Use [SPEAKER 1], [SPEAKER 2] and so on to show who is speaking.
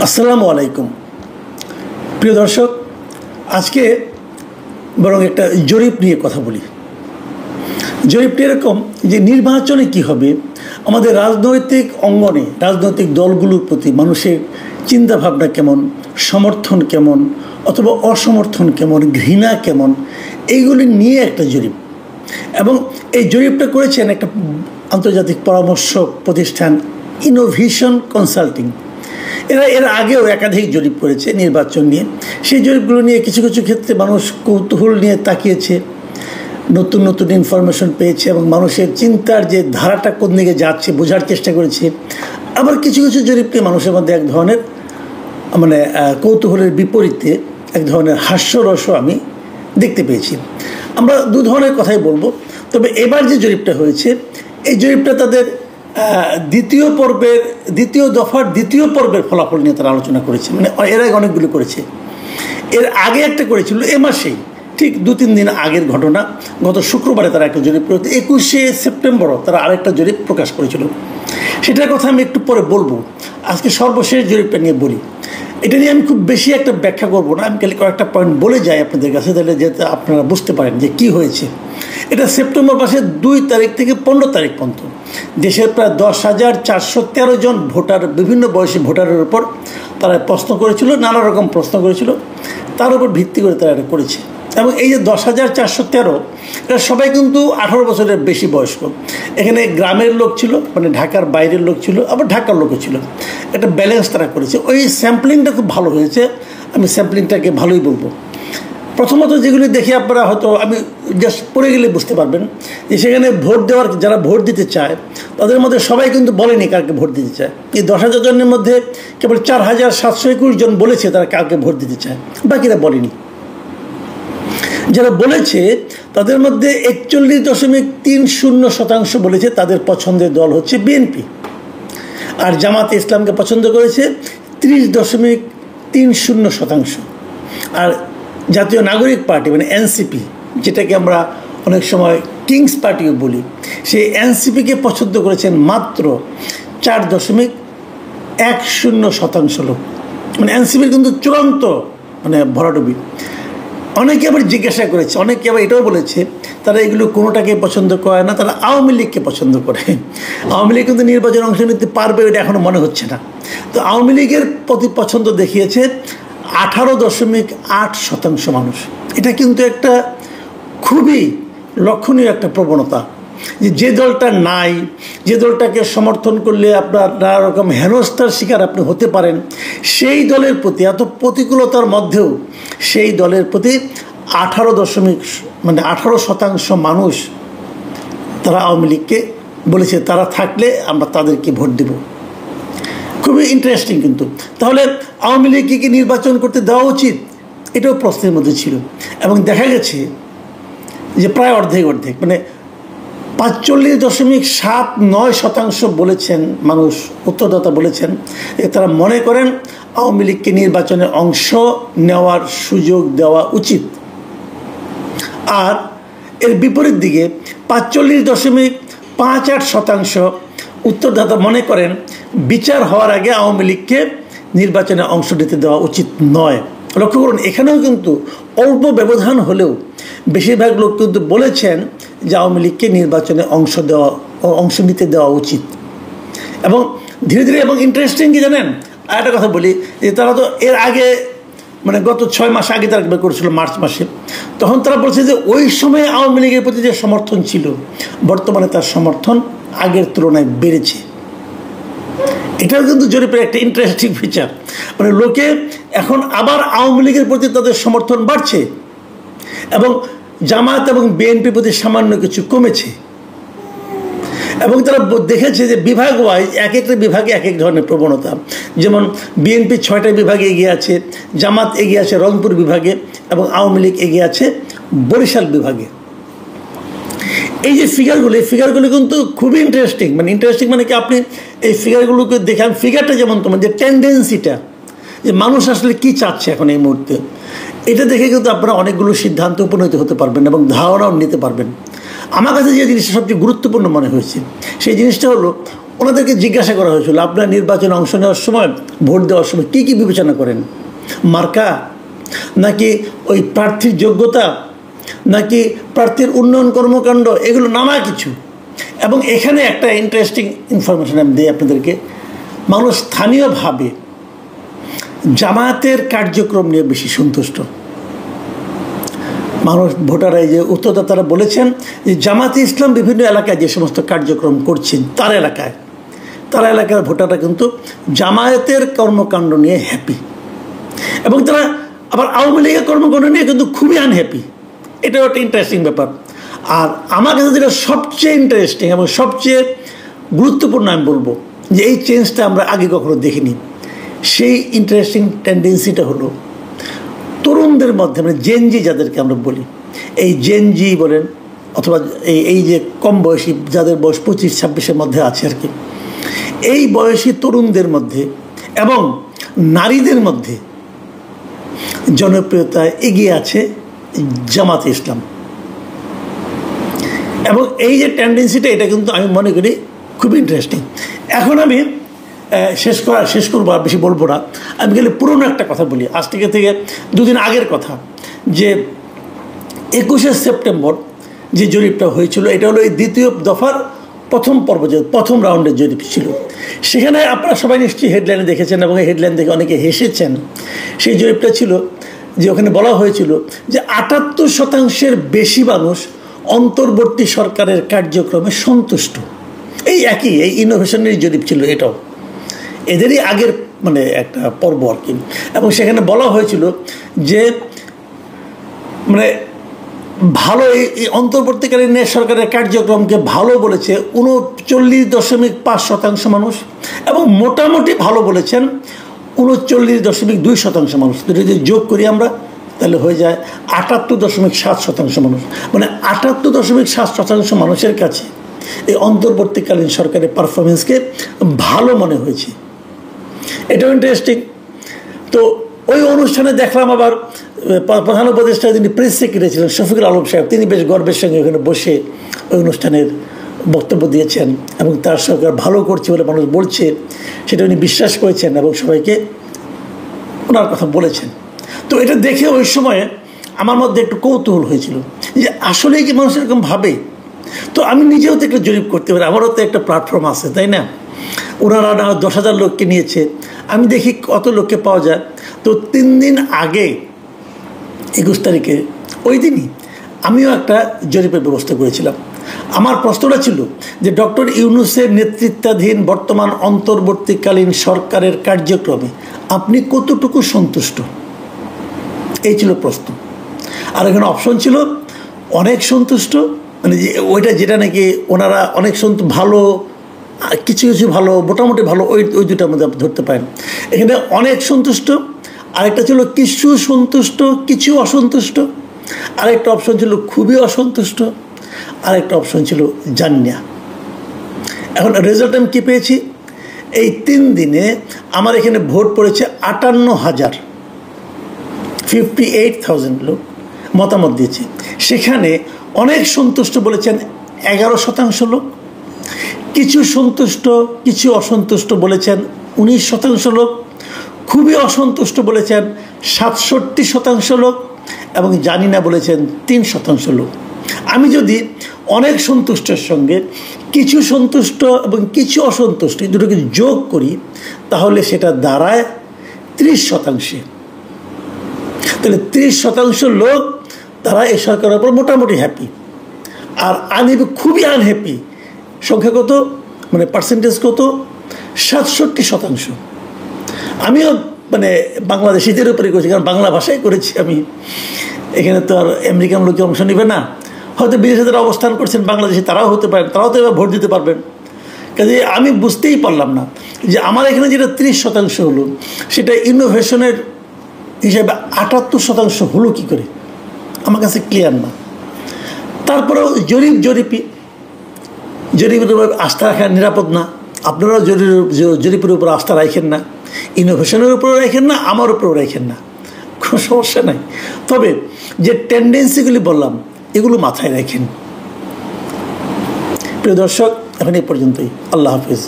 [SPEAKER 1] আসসালামু আলাইকুম প্রিয় দর্শক, আজকে বরং একটা জরিপ নিয়ে কথা বলি। জরিপটি এরকম যে নির্বাচনে কি হবে, আমাদের রাজনৈতিক অঙ্গনে রাজনৈতিক দলগুলোর প্রতি মানুষের চিন্তাভাবনা কেমন, সমর্থন কেমন অথবা অসমর্থন কেমন, ঘৃণা কেমন, এইগুলি নিয়ে একটা জরিপ। এবং এই জরিপটা করেছেন একটা আন্তর্জাতিক পরামর্শ প্রতিষ্ঠান ইনোভেশন কনসাল্টিং। এর আগেও একাধিক জরিপ করেছে নির্বাচন নিয়ে। সেই জরিপগুলো নিয়ে কিছু কিছু ক্ষেত্রে মানুষ কৌতূহল নিয়ে তাকিয়েছে, নতুন নতুন ইনফরমেশন পেয়েছে এবং মানুষের চিন্তার যে ধারাটা কোন দিকে যাচ্ছে বোঝার চেষ্টা করেছে। আবার কিছু কিছু জরিপ নিয়ে মানুষের মধ্যে এক ধরনের কৌতূহলের বিপরীতে এক ধরনের হাস্যরসও আমি দেখতে পেয়েছি। আমরা দু ধরনের কথাই বলবো। তবে এবার যে জরিপটা হয়েছে, এই জরিপটা তাদের দ্বিতীয় পর্বের ফলাফল নিয়ে তারা আলোচনা করেছে। মানে এর আগে অনেকগুলো করেছে। এর আগে একটা করেছিল এ মাসেই, ঠিক 2-3 দিন আগের ঘটনা। গত শুক্রবারে তারা একটা জরিপ করেছে, 21শে সেপ্টেম্বরও তারা আরেকটা জরিপ প্রকাশ করেছিল। সেটার কথা আমি একটু পরে বলবো। আজকে সর্বশেষ জরিপটা নিয়ে বলি। এটা নিয়ে আমি খুব বেশি একটা ব্যাখ্যা করবো না, আমি খালি কয়েকটা পয়েন্ট বলে যাই আপনাদের কাছে, তাহলে যাতে আপনারা বুঝতে পারেন যে কী হয়েছে। এটা সেপ্টেম্বর মাসের 2 তারিখ থেকে 15 তারিখ পর্যন্ত দেশের প্রায় 10,413 জন ভোটার, বিভিন্ন বয়সী ভোটারের উপর তারা প্রশ্ন করেছিল, নানা রকম প্রশ্ন করেছিল, তার উপর ভিত্তি করে তারা এটা করেছে। এবং এই যে 10,413 এরা সবাই কিন্তু 18 বছরের বেশি বয়স্ক। এখানে গ্রামের লোক ছিল, মানে ঢাকার বাইরের লোক ছিল, আবার ঢাকার লোকও ছিল। একটা ব্যালেন্স তারা করেছে। ওই স্যাম্পলিংটা খুব ভালো হয়েছে, আমি স্যাম্পলিংটাকে ভালোই বলবো। প্রথমত যেগুলি দেখে আপনারা হয়তো আমি জাস্ট পড়ে গেলে বুঝতে পারবেন যে সেখানে ভোট দেওয়ার যারা ভোট দিতে চায় তাদের মধ্যে সবাই কিন্তু বলেনি কাকে ভোট দিতে চায়। এই 10,000 জনের মধ্যে কেবল 4,721 জন বলেছে তারা কাকে ভোট দিতে চায়, বাকিরা বলেনি। যারা বলেছে তাদের মধ্যে 41.30% বলেছে তাদের পছন্দের দল হচ্ছে বিএনপি, আর জামাতে ইসলামকে পছন্দ করেছে 30.30%। আর জাতীয় নাগরিক পার্টি মানে এনসিপি, যেটাকে আমরা অনেক সময় কিংস পার্টিও বলি, সেই এনসিপিকে পছন্দ করেছেন মাত্র 4.10% লোক। মানে এনসিপির কিন্তু চূড়ান্ত ভরাডুবি। অনেকে আবার জিজ্ঞাসা করেছে, অনেকে আবার এটাও বলেছে তারা এগুলো কোনোটাকে পছন্দ করে না, তারা আওয়ামী লীগকে পছন্দ করে। আওয়ামী লীগ কিন্তু নির্বাচনে অংশ নিতে পারবে এটা এখনও মনে হচ্ছে না। তো আওয়ামী লীগের প্রতি পছন্দ দেখিয়েছে 18.8% মানুষ। এটা কিন্তু একটা খুবই লক্ষণীয় একটা প্রবণতা, যে দলটা নাই, যে দলটাকে সমর্থন করলে আপনার নানা রকম হেনস্থার শিকার আপনি হতে পারেন, সেই দলের প্রতি এত প্রতিকূলতার মধ্যেও সেই দলের প্রতি 18% মানুষ তারা আওয়ামী লীগকে বলেছে তারা থাকলে আমরা তাদেরকে ভোট দেব। খুবই ইন্টারেস্টিং কিন্তু। তাহলে আওয়ামী লীগকে কি নির্বাচন করতে দেওয়া উচিত, এটাও প্রশ্নের মধ্যে ছিল। এবং দেখা গেছে যে প্রায় অর্ধেক মানে 45.79% বলেছেন মানুষ, উত্তরদাতা বলেছেন যে তারা মনে করেন আওয়ামী লীগকে নির্বাচনে অংশ নেওয়ার সুযোগ দেওয়া উচিত। আর এর বিপরীত দিকে 45.58% উত্তরদাতা মনে করেন বিচার হওয়ার আগে আওয়ামী লীগকে নির্বাচনে অংশ নিতে দেওয়া উচিত নয়। লক্ষ্য করুন, এখানেও কিন্তু অল্প ব্যবধান হলেও বেশিরভাগ লোক কিন্তু বলেছেন যে আওয়ামী লীগকে নির্বাচনে অংশ নিতে দেওয়া উচিত। এবং ধীরে ধীরে, এবং ইন্টারেস্টিং কি জানেন, আর একটা কথা বলি যে তারা তো এর আগে গত 6 মাস আগে তারা করেছিল মার্চ মাসে, তখন তারা বলছে যে ওই সময় আওয়ামী লীগের প্রতি যে সমর্থন ছিল বর্তমানে তার সমর্থন আগের তুলনায় বেড়েছে। এটাও কিন্তু জরিপের একটা ইন্টারেস্টিং ফিচার। লোকে এখন আবার আওয়ামী লীগের প্রতি তাদের সমর্থন বাড়ছে এবং জামাত এবং বিএনপির প্রতি সামান্য কিছু কমেছে। এবং তারা দেখেছে যে বিভাগ ওয়াইজ এক একটা বিভাগে এক এক ধরনের প্রবণতা। যেমন বিএনপি 6টা বিভাগে এগিয়ে আছে, জামাত এগিয়ে আছে রংপুর বিভাগে, এবং আওয়ামী লীগ এগিয়ে আছে বরিশাল বিভাগে। এই যে ফিগারগুলি কিন্তু খুবই ইন্টারেস্টিং। ইন্টারেস্টিং কি আপনি এই ফিগারগুলোকে দেখেন, ফিগারটা যেমন তোমার যে টেন্ডেন্সিটা, যে মানুষ আসলে কি চাচ্ছে এখন এই মুহূর্তে, এটা দেখে কিন্তু আপনারা অনেকগুলো সিদ্ধান্তে উপনীত হতে পারবেন এবং ধারণাও নিতে পারবেন। আমার কাছে যে জিনিসটা সবচেয়ে গুরুত্বপূর্ণ মনে হয়েছে সেই জিনিসটা হলো ওনাদেরকে জিজ্ঞাসা করা হয়েছিল আপনার নির্বাচনে অংশ নেওয়ার সময় ভোট দেওয়ার সময় কী কী বিবেচনা করেন, মার্কা নাকি ওই প্রার্থীর যোগ্যতা নাকি প্রার্থীর উন্নয়ন কর্মকাণ্ড, এগুলো নানা কিছু। এবং এখানে একটা ইন্টারেস্টিং ইনফরমেশন আমি দিই আপনাদেরকে, মানুষ স্থানীয়ভাবে জামায়াতের কার্যক্রম নিয়ে বেশি সন্তুষ্ট। মানুষ ভোটাররা যে উত্তরদাতারা বলেছেন যে জামাতে ইসলাম বিভিন্ন এলাকায় যে সমস্ত কার্যক্রম করছেন তার এলাকার ভোটাররা কিন্তু জামায়াতের কর্মকাণ্ড নিয়ে হ্যাপি, এবং তারা আবার আওয়ামী লীগের কর্মকাণ্ড নিয়ে কিন্তু খুবই আনহ্যাপি। এটাও একটা ইন্টারেস্টিং ব্যাপার। আর আমার কাছে যেটা সবচেয়ে ইন্টারেস্টিং এবং সবচেয়ে গুরুত্বপূর্ণ আমি বলবো যে এই চেঞ্জটা আমরা আগে কখনো দেখিনি, সেই ইন্টারেস্টিং টেন্ডেন্সিটা হলো তরুণদের মধ্যে, মানে জেনজি যাদেরকে আমরা বলি, এই জেনজি বলেন অথবা এই যে কম বয়সী যাদের বয়স 25-26-এর মধ্যে আছে আর কি, এই বয়সী তরুণদের মধ্যে এবং নারীদের মধ্যে জনপ্রিয়তায় এগিয়ে আছে জামাতে ইসলাম। এবং এই যে টেন্ডেন্সিটা, এটা কিন্তু আমি মনে করি খুব ইন্টারেস্টিং। এখন আমি শেষ করবো, আর বেশি বলবো না। আমি গেলে পুরনো একটা কথা বলি, আজ থেকে 2 দিন আগের কথা, যে 21শে সেপ্টেম্বর যে জরিপটা হয়েছিল, এটা হলো এই দ্বিতীয় দফার প্রথম পর্ব, যে প্রথম রাউন্ডের জরিপ ছিল। সেখানে আপনারা সবাই নিশ্চয়ই হেডলাইনে দেখেছেন এবং এই হেডলাইন দেখে অনেকে হেসেছেন। সেই জরিপটা ছিল যে ওখানে বলা হয়েছিল যে 78% বেশি মানুষ অন্তর্বর্তী সরকারের কার্যক্রমে সন্তুষ্ট। এই ইনোভেশনের জরিপ ছিল এটাও, এদেরই আগের মানে একটা পর্ব আর কি। এবং সেখানে বলা হয়েছিল যে মানে ভালো এই অন্তর্বর্তীকালীন সরকারের কার্যক্রমকে ভালো বলেছে 39.5% মানুষ, এবং মোটামুটি ভালো বলেছেন 39.2% মানুষ। যদি যোগ করি আমরা তাহলে হয়ে যায় 78.7% মানুষ। মানে 78.7% মানুষের কাছে এই অন্তর্বর্তীকালীন সরকারের পারফরমেন্সকে ভালো মনে হয়েছে। এটাও ইন্টারেস্টিং। তো ওই অনুষ্ঠানে দেখলাম আবার প্রধান উপদেষ্টা যিনি প্রেস সেক্রেটারি ছিলেন শফিকুল আলম সাহেব, তিনি বেশ গর্বের সঙ্গে ওখানে বসে ওই অনুষ্ঠানের বক্তব্য দিয়েছেন এবং তার সরকার ভালো করছে বলে মানুষ বলছে সেটা উনি বিশ্বাস করেছেন এবং সবাইকে ওনার কথা বলেছেন। তো এটা দেখে ওই সময়ে আমার মধ্যে একটু কৌতূহল হয়েছিল যে আসলেই কি মানুষ এরকম ভাবে। তো আমি নিজেও তো একটা জরিপ করতে পারি, আমারও তো একটা প্ল্যাটফর্ম আছে, তাই না? ওনারা 10,000 লোককে নিয়েছে, আমি দেখি কত লোককে পাওয়া যায়। তো 3 দিন আগে 21 তারিখে ওই দিনই আমিও একটা জরিপের ব্যবস্থা করেছিলাম। আমার প্রশ্নটা ছিল যে ডক্টর ইউনূসের নেতৃত্বাধীন বর্তমান অন্তর্বর্তীকালীন সরকারের কার্যক্রমে আপনি কতটুকু সন্তুষ্ট, এই ছিল প্রশ্ন। আর এখানে অপশন ছিল অনেক সন্তুষ্ট, মানে ওইটা যেটা নাকি ওনারা অনেক ভালো, কিছু কিছু ভালো, মোটামুটি ভালো, ওই দুটার মধ্যে আপনি ধরতে পারেন। এখানে অনেক সন্তুষ্ট, আরেকটা ছিল কিছু সন্তুষ্ট কিছু অসন্তুষ্ট, আরেকটা অপশন ছিল খুবই অসন্তুষ্ট, আরেকটা অপশন ছিল জানিনা। এখন রেজাল্ট আমি কী পেয়েছি, এই 3 দিনে আমার এখানে ভোট পড়েছে 58,000 লোক মতামত দিয়েছে। সেখানে অনেক সন্তুষ্ট বলেছেন 11% লোক, কিছু সন্তুষ্ট কিছু অসন্তুষ্ট বলেছেন 19% লোক, খুবই অসন্তুষ্ট বলেছেন 67% লোক, এবং জানি না বলেছেন 3% লোক। আমি যদি অনেক সন্তুষ্টের সঙ্গে কিছু সন্তুষ্ট এবং কিছু অসন্তুষ্ট দুটোকে যোগ করি তাহলে সেটা দাঁড়ায় 30%। তাহলে 30% লোক তারা এই সরকারের উপর মোটামুটি হ্যাপি, আর খুবই আনহ্যাপি সংখ্যা কত, মানে পার্সেন্টেজ কত, 67%। আমিও মানে বাংলাদেশিদের উপরে করেছি, কারণ বাংলা ভাষায় করেছি আমি। এখানে তো আর আমেরিকান লোকে অংশ নেবে না, হয়তো বিদেশে যারা অবস্থান করছেন বাংলাদেশে তারাও হতে পারেন, তারাও তো এবার ভোট দিতে পারবেন। কাজে আমি বুঝতেই পারলাম না যে আমার এখানে যেটা 30% হলো সেটা ইনোভেশনের হিসাবে 78% হলো কী করে, আমার কাছে ক্লিয়ার না। তারপরেও জরিপের উপর আস্থা রাখা নিরাপদ না। আপনারাও জরিপের উপর আস্থা রাখেন না, ইনোভেশনের উপরেও রাখেন না, আমার উপরেও রাখেন না, কোনো সমস্যা নাই। তবে যে টেন্ডেন্সিগুলি বললাম এগুলো মাথায় রাখেন। প্রিয় দর্শক, এখন এই পর্যন্তই। আল্লাহ হাফিজ।